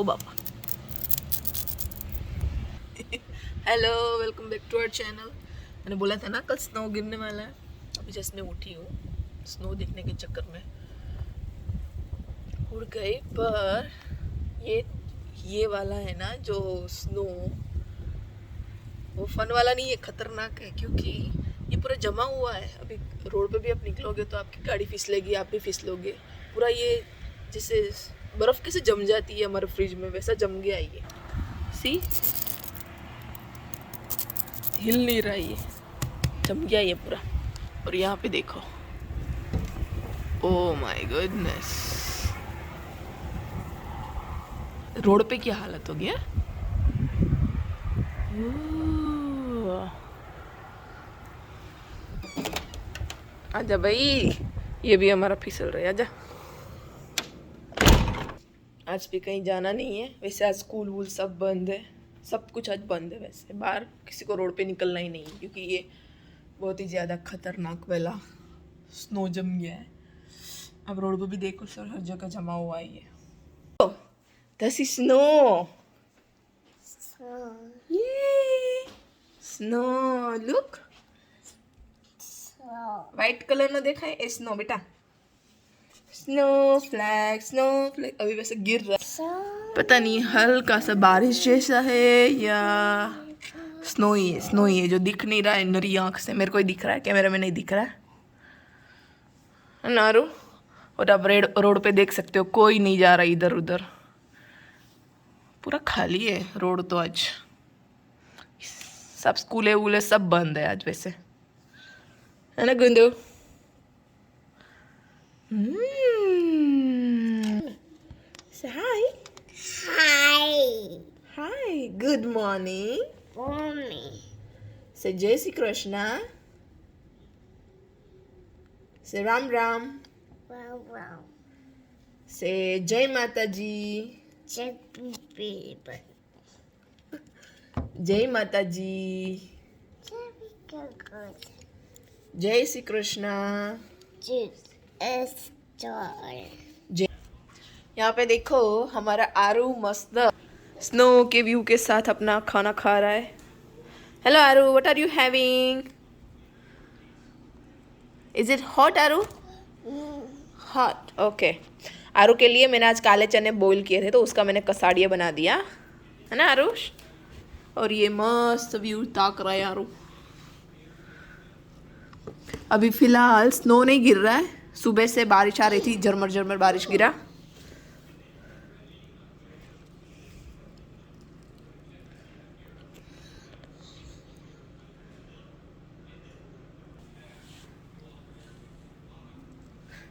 ओ बाबा। Hello, welcome back to our channel. मैंने बोला था ना कल स्नो गिरने वाला है। अभी जस्ट मैं उठी हूँ, स्नो देखने के चक्कर में उड़ गई। पर ये वाला है ना जो स्नो, वो फन वाला नहीं है, खतरनाक है। क्योंकि ये पूरा जमा हुआ है। अभी रोड पे भी आप निकलोगे तो आपकी गाड़ी फिसलेगी, आप भी फिसलोगे। पूरा ये जैसे बर्फ कैसे जम जाती है हमारे फ्रिज में, वैसा जम गया ये। सी, हिल नहीं रहा, ये जम गया ये पूरा। और यहाँ पे देखो, ओह माय गुडनेस, रोड पे क्या हालत हो गया। आजा भाई, ये भी हमारा फिसल रहा है। आजा। आज भी कहीं जाना नहीं है। वैसे आज स्कूल वूल सब बंद है, सब कुछ आज बंद है। वैसे बाहर किसी को रोड पे निकलना ही नहीं है, क्योंकि ये बहुत ही ज़्यादा खतरनाक वाला स्नो जम गया है। अब रोड पे भी देखो सर, हर जगह जमा हुआ है ये। This is snow. Yay! Snow. Look. White color ना देखा है? स्नो बेटा। स्नो फ्लैग अभी वैसे गिर रहा है। पता नहीं हल्का सा बारिश जैसा है या स्नो ही है जो दिख नहीं रहा है नरी आंख से। मेरे को ही दिख रहा है, कैमरा में नहीं दिख रहा है नारू। और आप रोड पे देख सकते हो, कोई नहीं जा रहा इधर उधर, पूरा खाली है रोड। तो आज सब स्कूले वूले सब बंद है आज वैसे, है ना गुंदू? Say hi. Hi. Good morning. Say Jai Shri Krishna. Say Ram Ram. Say Jai Mata Ji. जय माता जी। जय श्री कृष्णा। यहाँ पे देखो हमारा आरू मस्त स्नो के व्यू के साथ अपना खाना खा रहा है। Hello Aaru, what are you having? Is it hot Aaru? Hot, okay. Aaru के लिए मैंने आज काले चने बॉईल किए थे, तो उसका मैंने कसाड़िया बना दिया, है ना आरुष? और ये मस्त व्यू ताक रहा है आरू। अभी फिलहाल स्नो नहीं गिर रहा है, सुबह से बारिश आ रही थी, झरमर झरमर बारिश गिरा।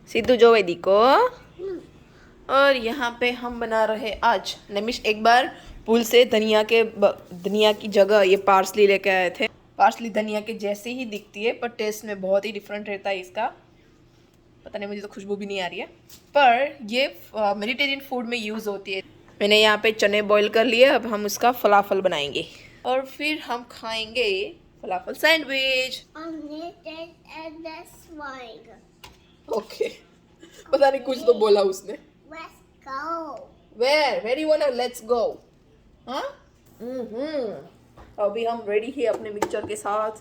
सिद्धू जो वैदी को। और यहाँ पे हम बना रहे आज नमिश। एक बार पुल से धनिया की जगह ये पार्सली लेके आए थे। पार्सली धनिया के जैसे ही दिखती है, पर टेस्ट में बहुत ही डिफरेंट रहता है इसका। पता नहीं, मुझे तो खुशबू भी नहीं आ रही है, पर ये मेडिटेरियन फूड में यूज़ होती है। मैंने यहाँ पे चने बॉईल कर लिए। अब हम उसका फलाफल बनाएंगे और फिर हम खाएंगे फलाफल सैंडविच। ओके, पता नहीं कुछ तो बोला उसने। Let's go. Where do you wanna let's go? हाँ? अभी हम रेडी है अपने मिक्सचर के साथ।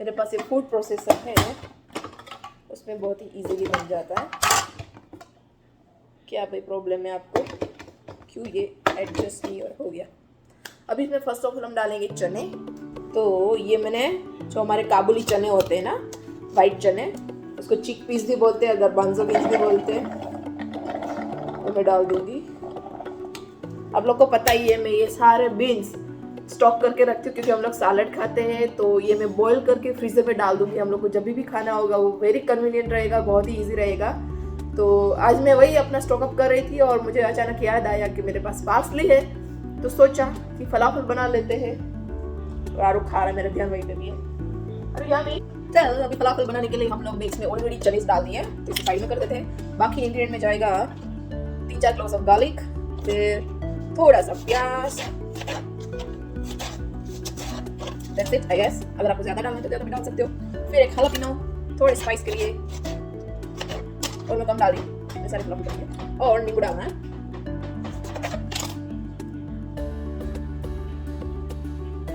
मेरे पास एक फूड प्रोसेसर है, उसमें बहुत ही इजीली बन जाता है। क्या भाई प्रॉब्लम है आपको? क्यों ये एडजस्ट नहीं हो गया? अभी इसमें फर्स्ट ऑफ ऑल हम डालेंगे चने। तो ये मैंने जो हमारे काबुली चने होते हैं ना, वाइट चने, उसको चिक पीस भी बोलते हैं, गर्बांजो बीन्स भी बोलते हैं, तो मैं डाल दूंगी। आप लोग को पता ही है, मैं ये सारे बीन्स स्टॉक करके रखती हूँ, क्योंकि हम लोग सैलड खाते हैं। तो ये मैं बॉईल करके फ्रीजर में डाल दूंगी। हम लोग को जब भी खाना होगा वो वेरी कन्वीनियंट रहेगा, बहुत ही ईजी रहेगा। तो आज मैं वही अपना स्टॉक अप कर रही थी और मुझे अचानक याद आया कि मेरे पास पार्सली है, तो सोचा कि फलाफल बना लेते हैं। आरू खा रहा है, मेरा ध्यान वही पे भी है। अरे यार चल, अभी फलाफल बनाने के लिए हम लोग इसमें ऑलरेडी चने डाल दिए, तो इसे साइड में कर देते हैं। बाकी इंग्रेडिएंट में जाएगा 3-4 क्लोव्स ऑफ गार्लिक, फिर थोड़ा सा प्याज। That's it, I guess. अगर आपको ज्यादा डालना है तो ज्यादा भी डाल सकते हो। फिर एक हालापिनो, थोड़े स्पाइस के लिए, और मैं कम डाल दी, मैं सारे फलाफल डालेंगे। और नींबू डालना है।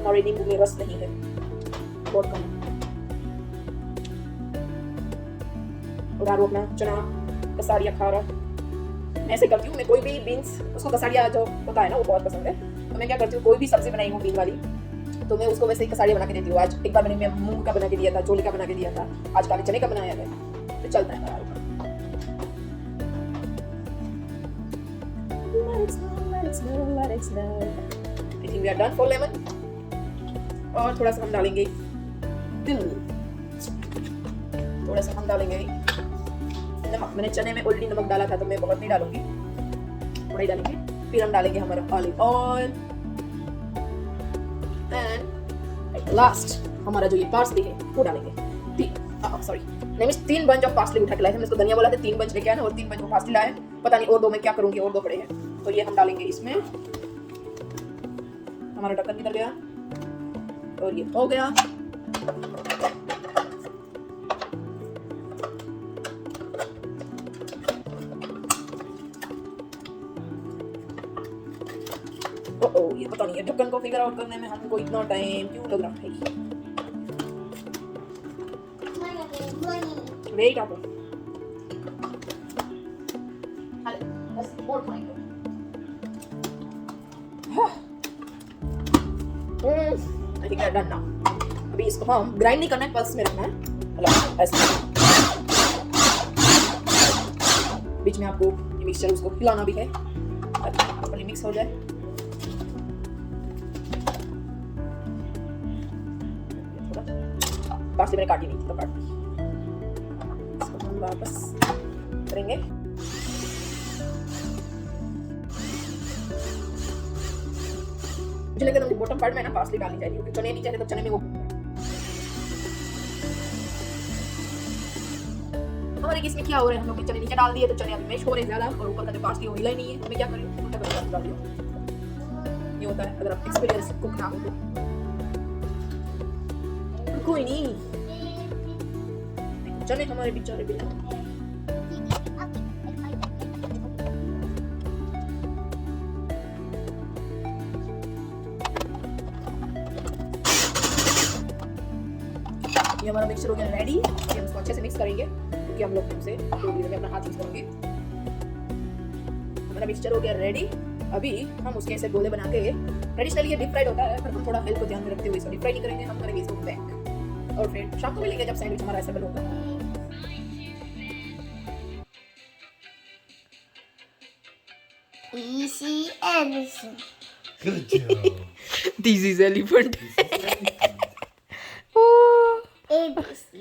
हमारे नींबू में रस नहीं है, बहुत कम। और आरू अपना चना कसारिया खा रहा। मैं ऐसे करती हूँ, मैं कोई भी बीन्स, उसको कसारिया जो होता है ना वो बहुत पसंद है, तो मैं क्या करती हूँ कोई भी सब्जी बनाई हूँ बीन वाली तो मैं उसको वैसे ही कसारिया बना के देती हूँ। आज एक बार मैंने मूंग का बना के दिया था, छोले का बना के दिया था, आज काले चने का बनाया है, तो चलता है हमारा। I think we are done for lemon। और थोड़ा सा हम डालेंगे दिल, थोड़ा सा हम डालेंगे नमक। मैंने चने में ऑलरेडी नमक डाला था तो मैं बहुत नहीं डालूंगी, थोड़ा ही डालेंगे। फिर हम डालेंगे हमारा ऑलिव ऑयल एंड लास्ट हमारा जो ये पार्सली है वो डालेंगे। सॉरी नहीं, 3 बंच ऑफ पार्सली उठा के लाए थे, मैं इसको धनिया बोला था, 3 बंच लेके आए और 3 बंच में पार्सली लाए। पता नहीं और 2 मैं क्या करूंगी, और 2 पड़े हैं तो ये हम डालेंगे इसमें। हमारा ढक्कन निकल गया और ये हो गया। ओह, ये पता नहीं है ढक्कन को फिगर आउट करने में हमको इतना टाइम क्यों लग रहा है। वेट आप I think done now। अभी इसको हम ग्राइंड नहीं करना है, पल्स में रखना है, मतलब ऐसे। बीच में आपको ये मिक्सचर उसको हिलाना भी है ताकि प्रॉपर्ली मिक्स हो जाए। पार्सली मैंने काटी नहीं तो काट दी, इसको हम वापस करेंगे। मुझे लगा था बॉटम पार्ट में ना पार्सली डालनी चाहिए क्योंकि चने नीचे थे तो चने में वो हमारे इसमें क्या हो रहा है, हम लोग चने नीचे डाल दिए तो चने अभी मैश हो रहे हैं ज्यादा और ऊपर का जो पार्सली हो हिला ही नहीं है। हमें क्या करें, उल्टा करके डाल दियो। ये होता है अगर आप एक्सपीरियंस कुक ना हो तो। कोई नहीं, चने हमारे बेचारे बिना ये हमारा मिक्सचर हो गया रेडी। हम इसको अच्छे से मिक्स करेंगे क्योंकि हम लोग से में अपना हाथ यूज करेंगे। हमारा मिक्सचर हो गया रेडी। अभी हम उसके ऐसे गोले बना के, ट्रेडिशनली ये डीप फ्राइड होता है पर हम थोड़ा हेल्थ को ध्यान में रखते हुए इसको डीप फ्राई नहीं करेंगे, हम करेंगे इसको बेक। और फिर शाम को मिलेंगे जब सैंडविच हमारा असेंबल होगा। Easy ABC। Good job। This is elephant। ABC।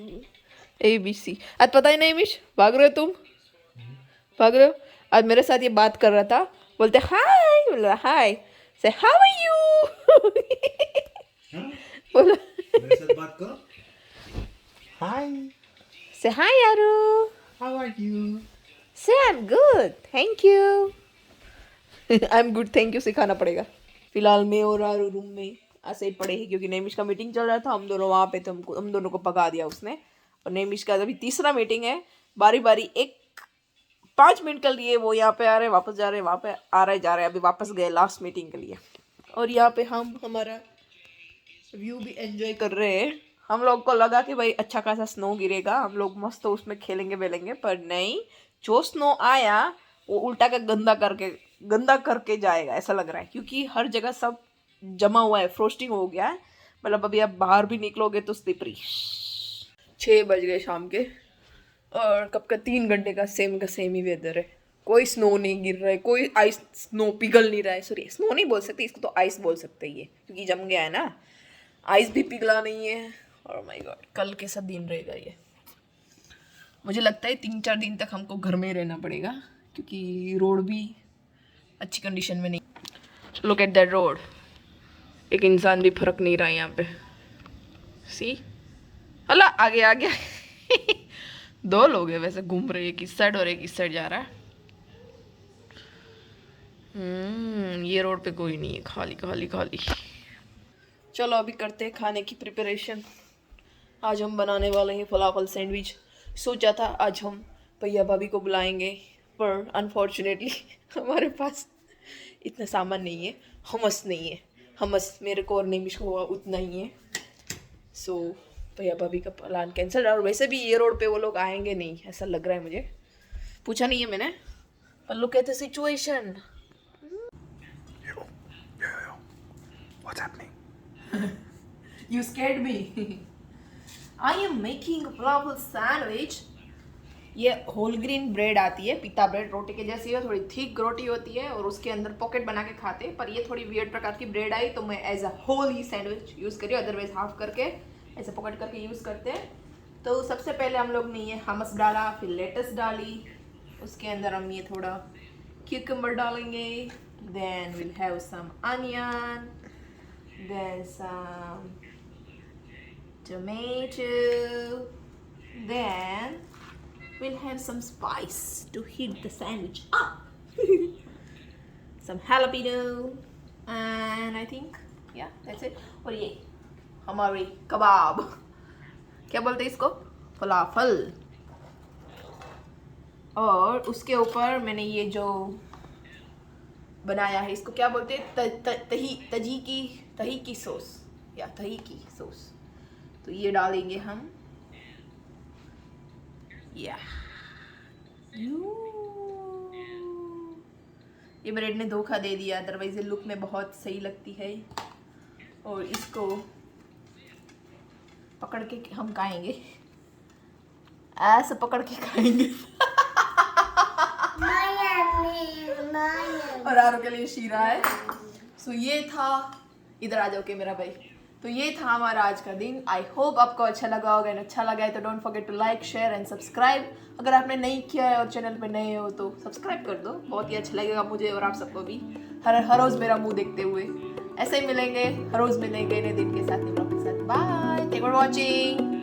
ABC। आज पता ही नहीं मिश, भाग रहे हो तुम, भाग रहे हो। आज मेरे साथ ये बात कर रहा था, बोलते हाय, बोला हाय, से हाउ आर यू। बोला मेरे साथ बात करो। हाय, से हाय यारू, हाउ आर यू? से I am good thank you. I am good thank you सिखाना पड़ेगा। फिलहाल मैं और आरू रूम में ऐसे ही पड़े हैं क्योंकि नेमिश का मीटिंग चल रहा था, हम दोनों वहाँ पे, तो हम दोनों को भगा दिया उसने। और नेमिश का अभी तीसरा मीटिंग है, बारी बारी 5 मिनट के लिए वो यहाँ पे आ रहे, वापस जा रहे, वहाँ पे आ रहे जा रहे, अभी वापस गए लास्ट मीटिंग के लिए। और यहाँ पे हम हमारा व्यू भी एंजॉय कर रहे हैं। हम लोग को लगा कि भाई अच्छा खासा स्नो गिरेगा, हम लोग मस्त तो उसमें खेलेंगे बेलेंगे, पर नहीं, जो स्नो आया वो उल्टा का गंदा करके जाएगा ऐसा लग रहा है क्योंकि हर जगह सब जमा हुआ है, फ्रोस्टिंग हो गया है। मतलब अभी आप बाहर भी निकलोगे तो स्लिपरी। 6 बज गए शाम के और कब का 3 घंटे का सेम ही वेदर है। कोई स्नो नहीं गिर रहा है, कोई आइस स्नो पिघल नहीं रहा है। सॉरी, स्नो नहीं बोल सकते इसको, तो आइस बोल सकते हैं ये क्योंकि जम गया है ना। आइस भी पिघला नहीं है। और माय गॉड, कल कैसा दिन रहेगा ये। मुझे लगता है 3-4 दिन तक हमको घर में रहना पड़ेगा क्योंकि रोड भी अच्छी कंडीशन में नहीं। लुक एट दैट रोड, एक इंसान भी फर्क नहीं रहा यहाँ पे। सी अल्लाह, आगे आ गया। 2 लोग हैं वैसे घूम रहे, एक इस साइड और एक इस साइड जा रहा है। ये रोड पे कोई नहीं है, खाली खाली खाली। चलो अभी करते हैं खाने की प्रिपरेशन। आज हम बनाने वाले हैं फलाफल सैंडविच। सोचा था आज हम भैया भाभी को बुलाएंगे पर अनफॉर्चुनेटली हमारे पास इतना सामान नहीं है, हमस नहीं है। हमस मेरे को और नेमिश को हुआ उतना ही है। सो भैया भाभी का प्लान कैंसिल। और वैसे भी ये रोड पे वो लोग आएंगे नहीं ऐसा लग रहा है मुझे, पूछा नहीं है मैंने, पर look at the situation. What's happening? You scared me. I am making a falafel sandwich. ये होल ग्रेन ब्रेड आती है, पिता ब्रेड, रोटी के जैसी है, थोड़ी थिक रोटी होती है और उसके अंदर पॉकेट बना के खाते हैं। पर ये थोड़ी वियर्ड प्रकार की ब्रेड आई तो मैं एज अ होल ही सैंडविच यूज़ करी, अदरवाइज हाफ करके ऐसे पॉकेट करके यूज़ करते हैं। तो सबसे पहले हम लोग ने ये हमस डाला, फिर लेटस डाली, उसके अंदर हम ये थोड़ा क्यूकम्बर डालेंगे, then will have some onion, then some tomato, then we'll have some spice to heat the sandwich up. Some jalapeno, and I think yeah that's it. और ये हमारे कबाब, क्या बोलते हैं इसको, फलाफल। और उसके ऊपर मैंने ये जो बनाया है इसको क्या बोलते हैं, तही की सॉस या तही की सॉस। तो ये डालेंगे हम, या ये ब्रेड ने धोखा दे दिया, अदरवाइज ये लुक में बहुत सही लगती है। और इसको पकड़ के हम खाएंगे, ऐसे पकड़ के खाएंगे। और आरो के लिए शीरा है। सो ये था, इधर आ जाओ के मेरा भाई। तो ये था हमारा आज का दिन। आई होप आपको अच्छा लगा होगा, एंड अच्छा लगा है तो don't forget to like, share and subscribe. अगर आपने नहीं किया है और चैनल पे नए हो तो सब्सक्राइब कर दो, बहुत ही अच्छा लगेगा मुझे और आप सबको भी। हर रोज़ मेरा मुंह देखते हुए ऐसे ही मिलेंगे, हर रोज़ मिलेंगे नए दिन के साथ, नए ब्लॉग के साथ। Bye, thank you for watching.